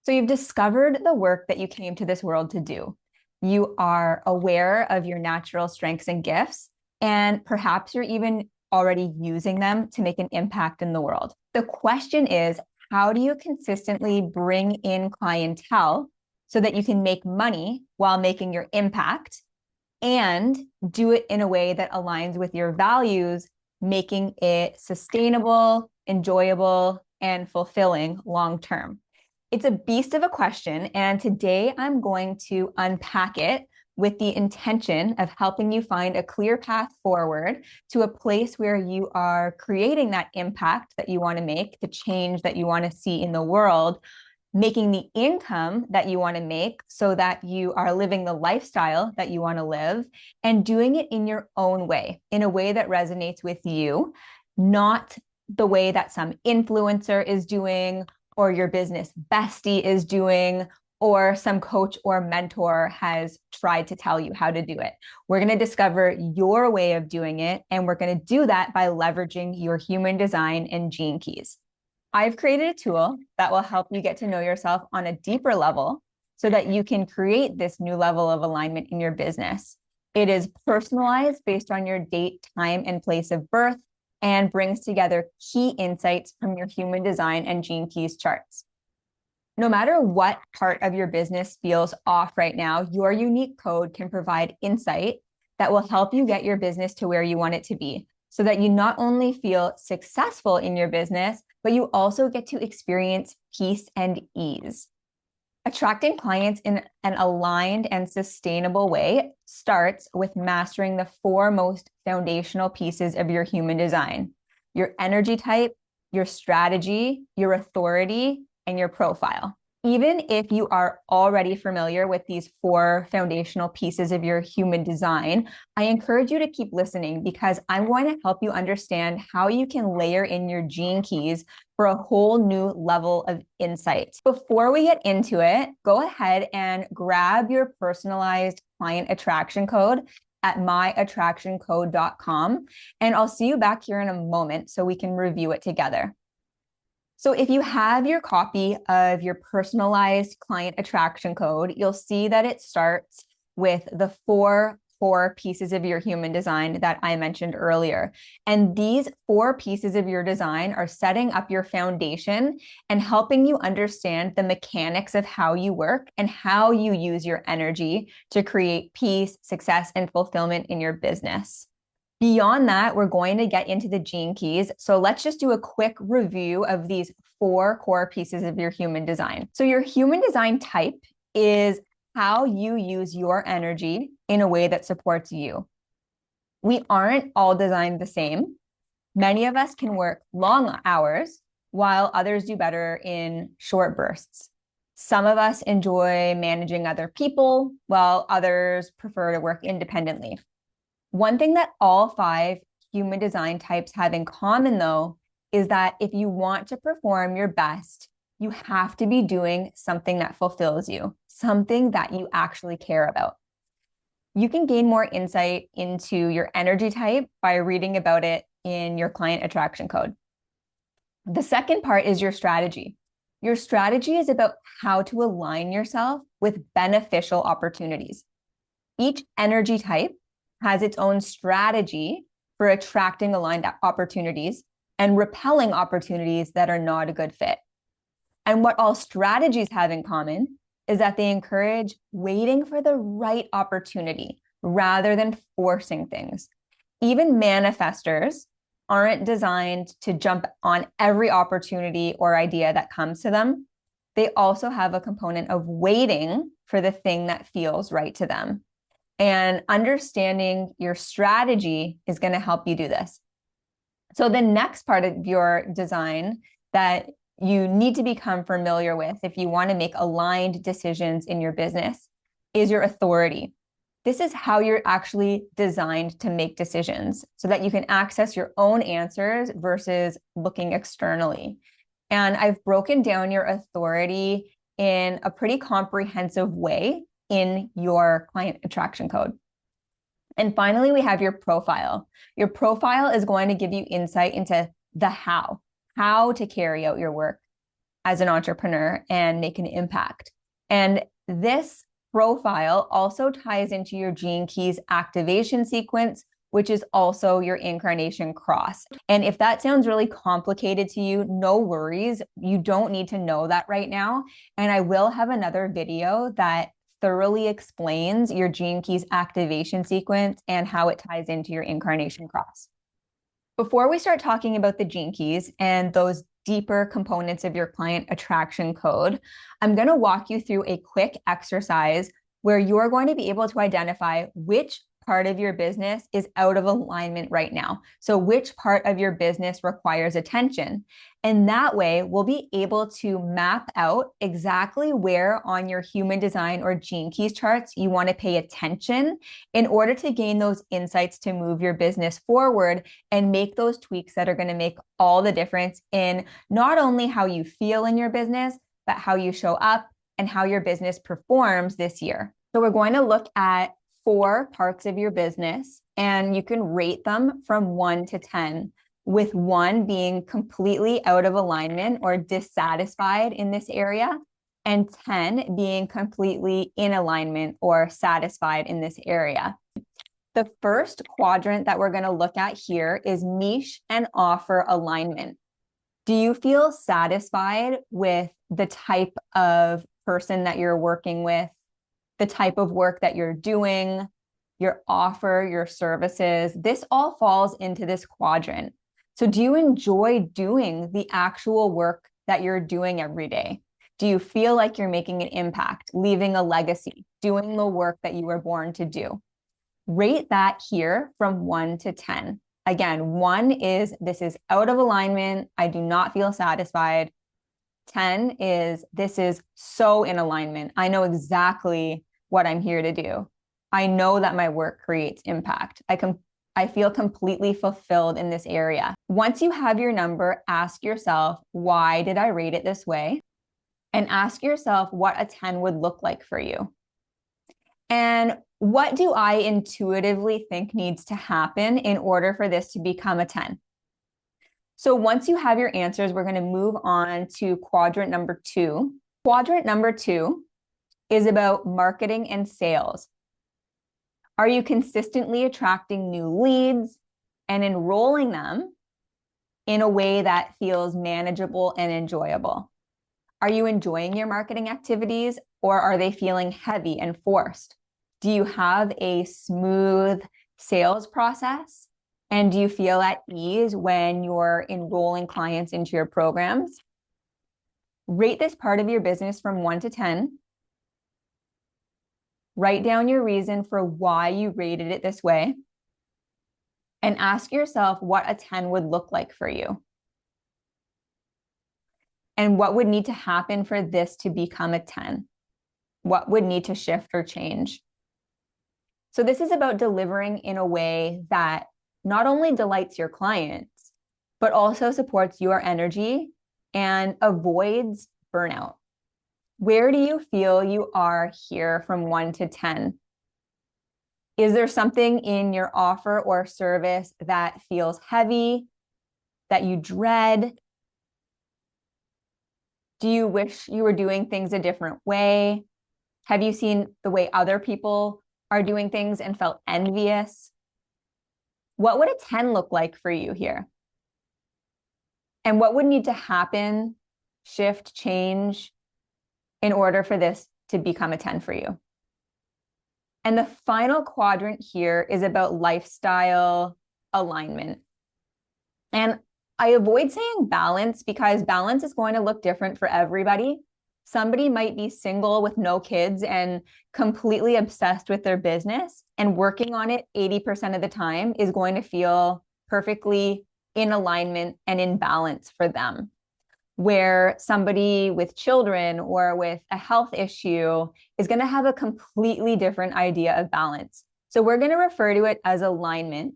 So you've discovered the work that you came to this world to do. You are aware of your natural strengths and gifts, and perhaps you're even already using them to make an impact in the world. The question is, how do you consistently bring in clientele so that you can make money while making your impact and do it in a way that aligns with your values, making it sustainable, enjoyable, and fulfilling long term? It's a beast of a question, and today I'm going to unpack it with the intention of helping you find a clear path forward to a place where you are creating that impact that you want to make, the change that you want to see in the world, making the income that you want to make so that you are living the lifestyle that you want to live, and doing it in your own way, in a way that resonates with you, not the way that some influencer is doing or your business bestie is doing, or some coach or mentor has tried to tell you how to do it. We're going to discover your way of doing it, and we're going to do that by leveraging your human design and gene keys. I've created a tool that will help you get to know yourself on a deeper level so that you can create this new level of alignment in your business. It is personalized based on your date, time, and place of birth, and brings together key insights from your human design and gene keys charts. No matter what part of your business feels off right now, your unique code can provide insight that will help you get your business to where you want it to be, so that you not only feel successful in your business, but you also get to experience peace and ease. Attracting clients in an aligned and sustainable way starts with mastering the four most foundational pieces of your human design: your energy type, your strategy, your authority, and your profile. Even if you are already familiar with these four foundational pieces of your human design, I encourage you to keep listening, because I'm going to help you understand how you can layer in your gene keys for a whole new level of insight. Before we get into it, go ahead and grab your personalized client attraction code at myattractioncode.com, and I'll see you back here in a moment so we can review it together. So if you have your copy of your personalized client attraction code, you'll see that it starts with the four pieces of your human design that I mentioned earlier. And these four pieces of your design are setting up your foundation and helping you understand the mechanics of how you work and how you use your energy to create peace, success, and fulfillment in your business. Beyond that, we're going to get into the gene keys. So let's just do a quick review of these four core pieces of your human design. So your human design type is how you use your energy in a way that supports you. We aren't all designed the same. Many of us can work long hours while others do better in short bursts. Some of us enjoy managing other people while others prefer to work independently. One thing that all five human design types have in common, though, is that if you want to perform your best, you have to be doing something that fulfills you, something that you actually care about. You can gain more insight into your energy type by reading about it in your client attraction code. The second part is your strategy. Your strategy is about how to align yourself with beneficial opportunities. Each energy type has its own strategy for attracting aligned opportunities and repelling opportunities that are not a good fit. And what all strategies have in common is that they encourage waiting for the right opportunity rather than forcing things. Even manifestors aren't designed to jump on every opportunity or idea that comes to them. They also have a component of waiting for the thing that feels right to them. And understanding your strategy is going to help you do this. So the next part of your design that you need to become familiar with if you want to make aligned decisions in your business is your authority. This is how you're actually designed to make decisions so that you can access your own answers versus looking externally. And I've broken down your authority in a pretty comprehensive way in your client attraction code. And finally, we have your profile. Your profile is going to give you insight into the how to carry out your work. as an entrepreneur and make an impact. And this profile also ties into your Gene Keys activation sequence, which is also your incarnation cross. And if that sounds really complicated to you, no worries. You don't need to know that right now. And I will have another video that thoroughly explains your Gene Keys activation sequence and how it ties into your incarnation cross. Before we start talking about the Gene Keys and those deeper components of your client attraction code, I'm going to walk you through a quick exercise where you're going to be able to identify which part of your business is out of alignment right now. So which part of your business requires attention? And that way we'll be able to map out exactly where on your human design or Gene Keys charts you want to pay attention in order to gain those insights to move your business forward and make those tweaks that are going to make all the difference in not only how you feel in your business, but how you show up and how your business performs this year. So we're going to look at 4 parts of your business, and you can rate them from 1 to 10, with 1 being completely out of alignment or dissatisfied in this area, and 10 being completely in alignment or satisfied in this area. The first quadrant that we're going to look at here is niche and offer alignment. Do you feel satisfied with the type of person that you're working with, the type of work that you're doing, your offer, your services? This all falls into this quadrant. So do you enjoy doing the actual work that you're doing every day? Do you feel like you're making an impact, leaving a legacy, doing the work that you were born to do? Rate that here from 1 to 10. Again, 1 is this is out of alignment. I do not feel satisfied. 10 is this is so in alignment. I know exactly what I'm here to do. I know that my work creates impact. I feel completely fulfilled in this area. Once you have your number, ask yourself, why did I rate it this way? And ask yourself what a 10 would look like for you. And what do I intuitively think needs to happen in order for this to become a 10? So once you have your answers, we're going to move on to quadrant number 2. Quadrant number 2 is about marketing and sales. Are you consistently attracting new leads and enrolling them in a way that feels manageable and enjoyable? Are you enjoying your marketing activities, or are they feeling heavy and forced? Do you have a smooth sales process? And do you feel at ease when you're enrolling clients into your programs? Rate this part of your business from 1 to 10. Write down your reason for why you rated it this way. And ask yourself what a 10 would look like for you. And what would need to happen for this to become a 10? What would need to shift or change? So this is about delivering in a way that not only delights your clients, but also supports your energy and avoids burnout. Where do you feel you are here from 1 to 10? Is there something in your offer or service that feels heavy, that you dread? Do you wish you were doing things a different way? Have you seen the way other people are doing things and felt envious? What would a 10 look like for you here? And what would need to happen, shift, change in order for this to become a 10 for you? And the final quadrant here is about lifestyle alignment. And I avoid saying balance because balance is going to look different for everybody. Somebody might be single with no kids and completely obsessed with their business, and working on it 80% of the time is going to feel perfectly in alignment and in balance for them. Where somebody with children or with a health issue is going to have a completely different idea of balance. So we're going to refer to it as alignment.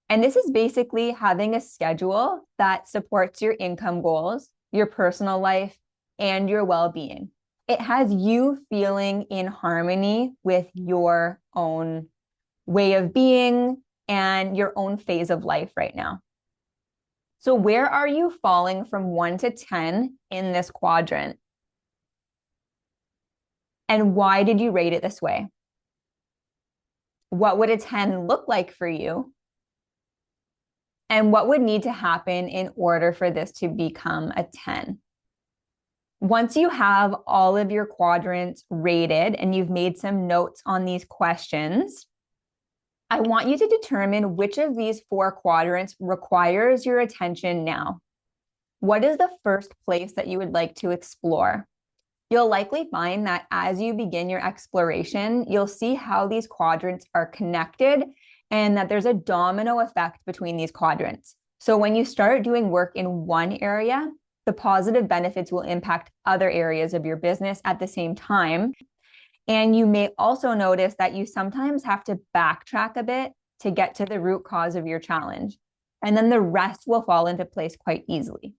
And this is basically having a schedule that supports your income goals, your personal life, and your well-being. It has you feeling in harmony with your own way of being and your own phase of life right now. So where are you falling from 1 to 10 in this quadrant? And why did you rate it this way? What would a 10 look like for you? And what would need to happen in order for this to become a 10? Once you have all of your quadrants rated and you've made some notes on these questions, I want you to determine which of these 4 quadrants requires your attention now. What is the first place that you would like to explore? You'll likely find that as you begin your exploration, you'll see how these quadrants are connected and that there's a domino effect between these quadrants. So when you start doing work in one area, the positive benefits will impact other areas of your business at the same time. And you may also notice that you sometimes have to backtrack a bit to get to the root cause of your challenge. And then the rest will fall into place quite easily.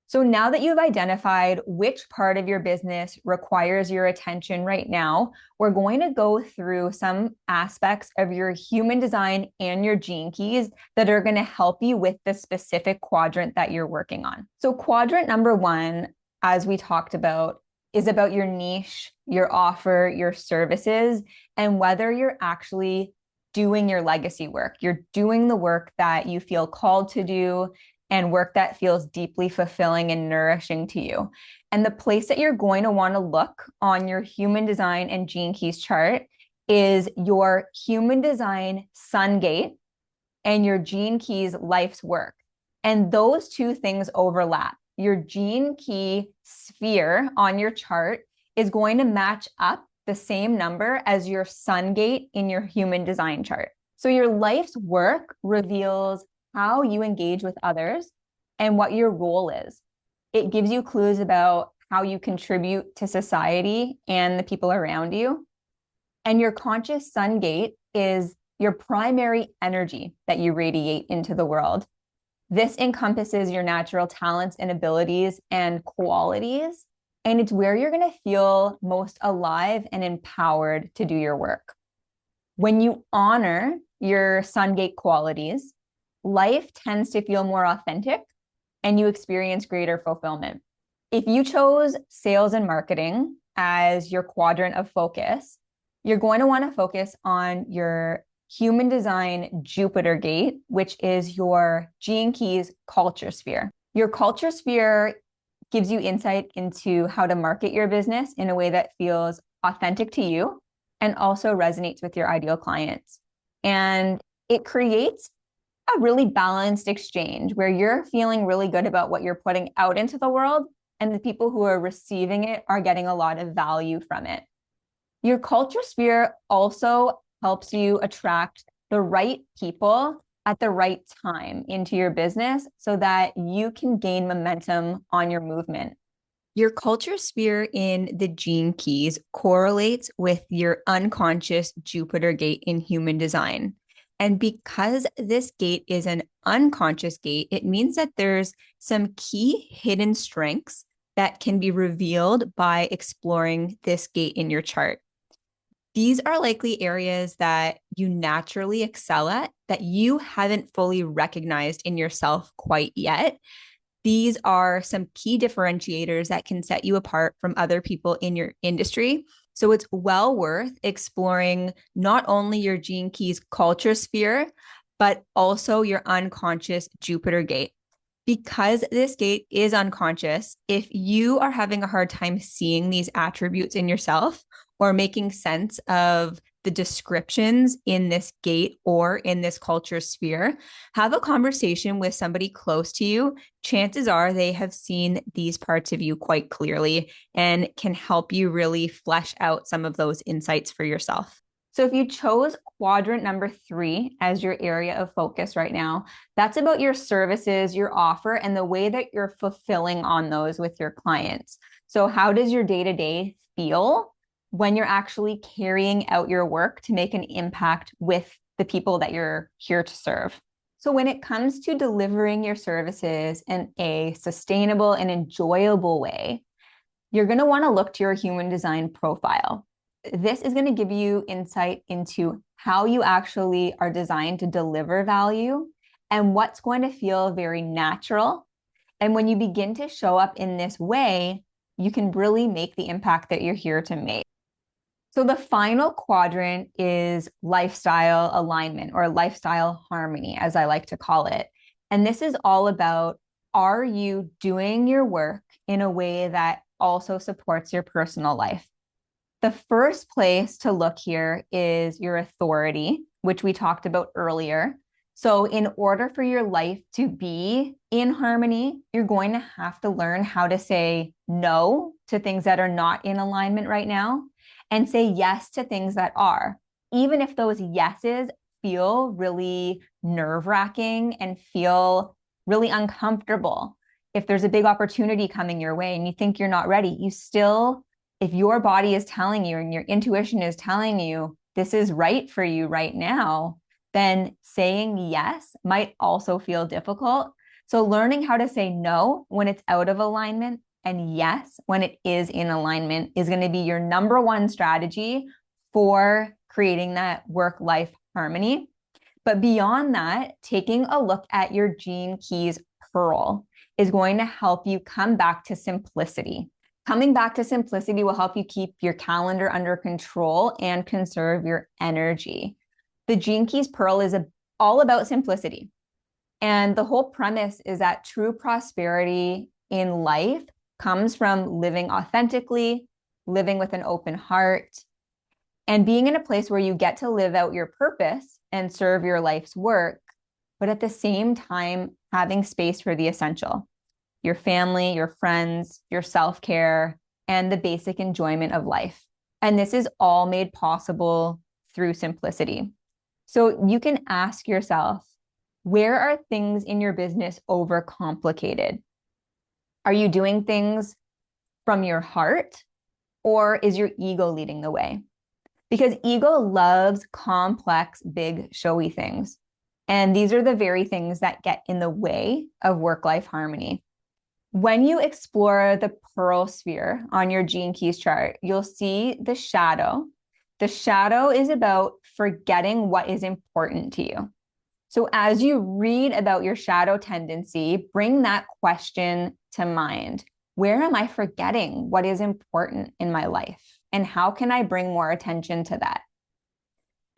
So now that you've identified which part of your business requires your attention right now, we're going to go through some aspects of your human design and your gene keys that are going to help you with the specific quadrant that you're working on. So quadrant number 1, as we talked about, is about your niche, your offer, your services, and whether you're actually doing your legacy work. You're doing the work that you feel called to do and work that feels deeply fulfilling and nourishing to you. And the place that you're going to want to look on your human design and gene keys chart is your human design sun gate and your gene keys life's work. And those two things overlap. Your gene key sphere on your chart is going to match up the same number as your sun gate in your human design chart. So your life's work reveals how you engage with others and what your role is. It gives you clues about how you contribute to society and the people around you. And your conscious sun gate is your primary energy that you radiate into the world. This encompasses your natural talents and abilities and qualities, and it's where you're going to feel most alive and empowered to do your work. When you honor your sun gate qualities, life tends to feel more authentic and you experience greater fulfillment. If you chose sales and marketing as your quadrant of focus, you're going to want to focus on your human design Jupiter gate, which is your gene keys culture sphere. Your culture sphere gives you insight into how to market your business in a way that feels authentic to you and also resonates with your ideal clients. And it creates a really balanced exchange where you're feeling really good about what you're putting out into the world, and the people who are receiving it are getting a lot of value from it. Your culture sphere also helps you attract the right people at the right time into your business so that you can gain momentum on your movement. Your culture sphere in the gene keys correlates with your unconscious Jupiter gate in human design. And because this gate is an unconscious gate, it means that there's some key hidden strengths that can be revealed by exploring this gate in your chart. These are likely areas that you naturally excel at that you haven't fully recognized in yourself quite yet. These are some key differentiators that can set you apart from other people in your industry. So it's well worth exploring not only your gene keys culture sphere, but also your unconscious Jupiter gate. Because this gate is unconscious, if you are having a hard time seeing these attributes in yourself or making sense of the descriptions in this gate or in this culture sphere, have a conversation with somebody close to you. Chances are they have seen these parts of you quite clearly and can help you really flesh out some of those insights for yourself. So if you chose quadrant number 3 as your area of focus right now, that's about your services, your offer, and the way that you're fulfilling on those with your clients. So how does your day-to-day feel when you're actually carrying out your work to make an impact with the people that you're here to serve? So when it comes to delivering your services in a sustainable and enjoyable way, you're going to want to look to your human design profile. This is going to give you insight into how you actually are designed to deliver value and what's going to feel very natural. And when you begin to show up in this way, you can really make the impact that you're here to make. So the final quadrant is lifestyle alignment, or lifestyle harmony, as I like to call it. And this is all about, are you doing your work in a way that also supports your personal life? The first place to look here is your authority, which we talked about earlier. So in order for your life to be in harmony, you're going to have to learn how to say no to things that are not in alignment right now, and say yes to things that are, even if those yeses feel really nerve-wracking and feel really uncomfortable. If there's a big opportunity coming your way and you think you're not ready, you still, if your body is telling you and your intuition is telling you this is right for you right now, then saying yes might also feel difficult. So learning how to say no when it's out of alignment and yes when it is in alignment is going to be your number one strategy for creating that work-life harmony. But beyond that, taking a look at your Gene Keys pearl is going to help you come back to simplicity. Coming back to simplicity will help you keep your calendar under control and conserve your energy. The Gene Keys pearl is all about simplicity. And the whole premise is that true prosperity in life comes from living authentically, living with an open heart, and being in a place where you get to live out your purpose and serve your life's work, but at the same time, having space for the essential, your family, your friends, your self-care, and the basic enjoyment of life. And this is all made possible through simplicity. So you can ask yourself, where are things in your business overcomplicated? Are you doing things from your heart, or is your ego leading the way? Because ego loves complex, big, showy things. And these are the very things that get in the way of work-life harmony. When you explore the pearl sphere on your Gene Keys chart, you'll see the shadow. The shadow is about forgetting what is important to you. So as you read about your shadow tendency, bring that question to mind. Where am I forgetting what is important in my life? And how can I bring more attention to that?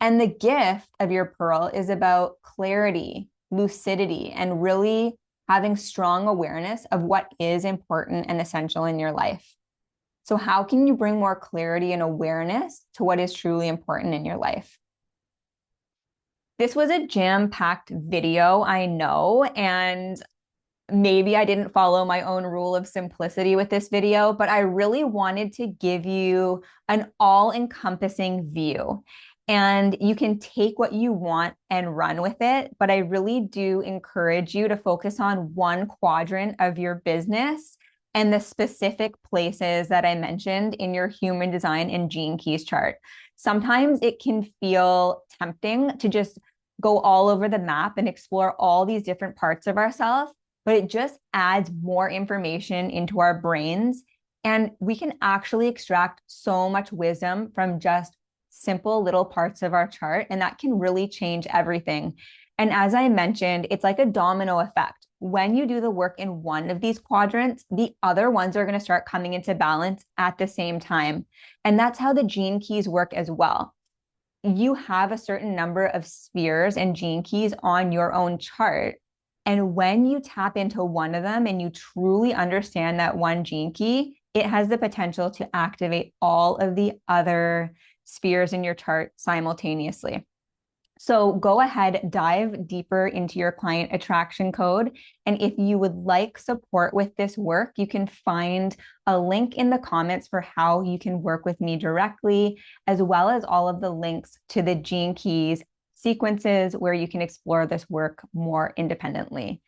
And the gift of your pearl is about clarity, lucidity, and really having strong awareness of what is important and essential in your life. So how can you bring more clarity and awareness to what is truly important in your life? This was a jam-packed video, I know, and maybe I didn't follow my own rule of simplicity with this video, but I really wanted to give you an all-encompassing view. And you can take what you want and run with it, but I really do encourage you to focus on one quadrant of your business and the specific places that I mentioned in your human design and Gene Keys chart. Sometimes it can feel tempting to just go all over the map and explore all these different parts of ourselves, but it just adds more information into our brains. And we can actually extract so much wisdom from just simple little parts of our chart, and that can really change everything. And as I mentioned, it's like a domino effect. When you do the work in one of these quadrants, the other ones are going to start coming into balance at the same time. And that's how the Gene Keys work as well. You have a certain number of spheres and Gene Keys on your own chart. And when you tap into one of them and you truly understand that one Gene Key, it has the potential to activate all of the other spheres in your chart simultaneously. So go ahead, dive deeper into your client attraction code. And if you would like support with this work, you can find a link in the comments for how you can work with me directly, as well as all of the links to the Gene Keys sequences where you can explore this work more independently.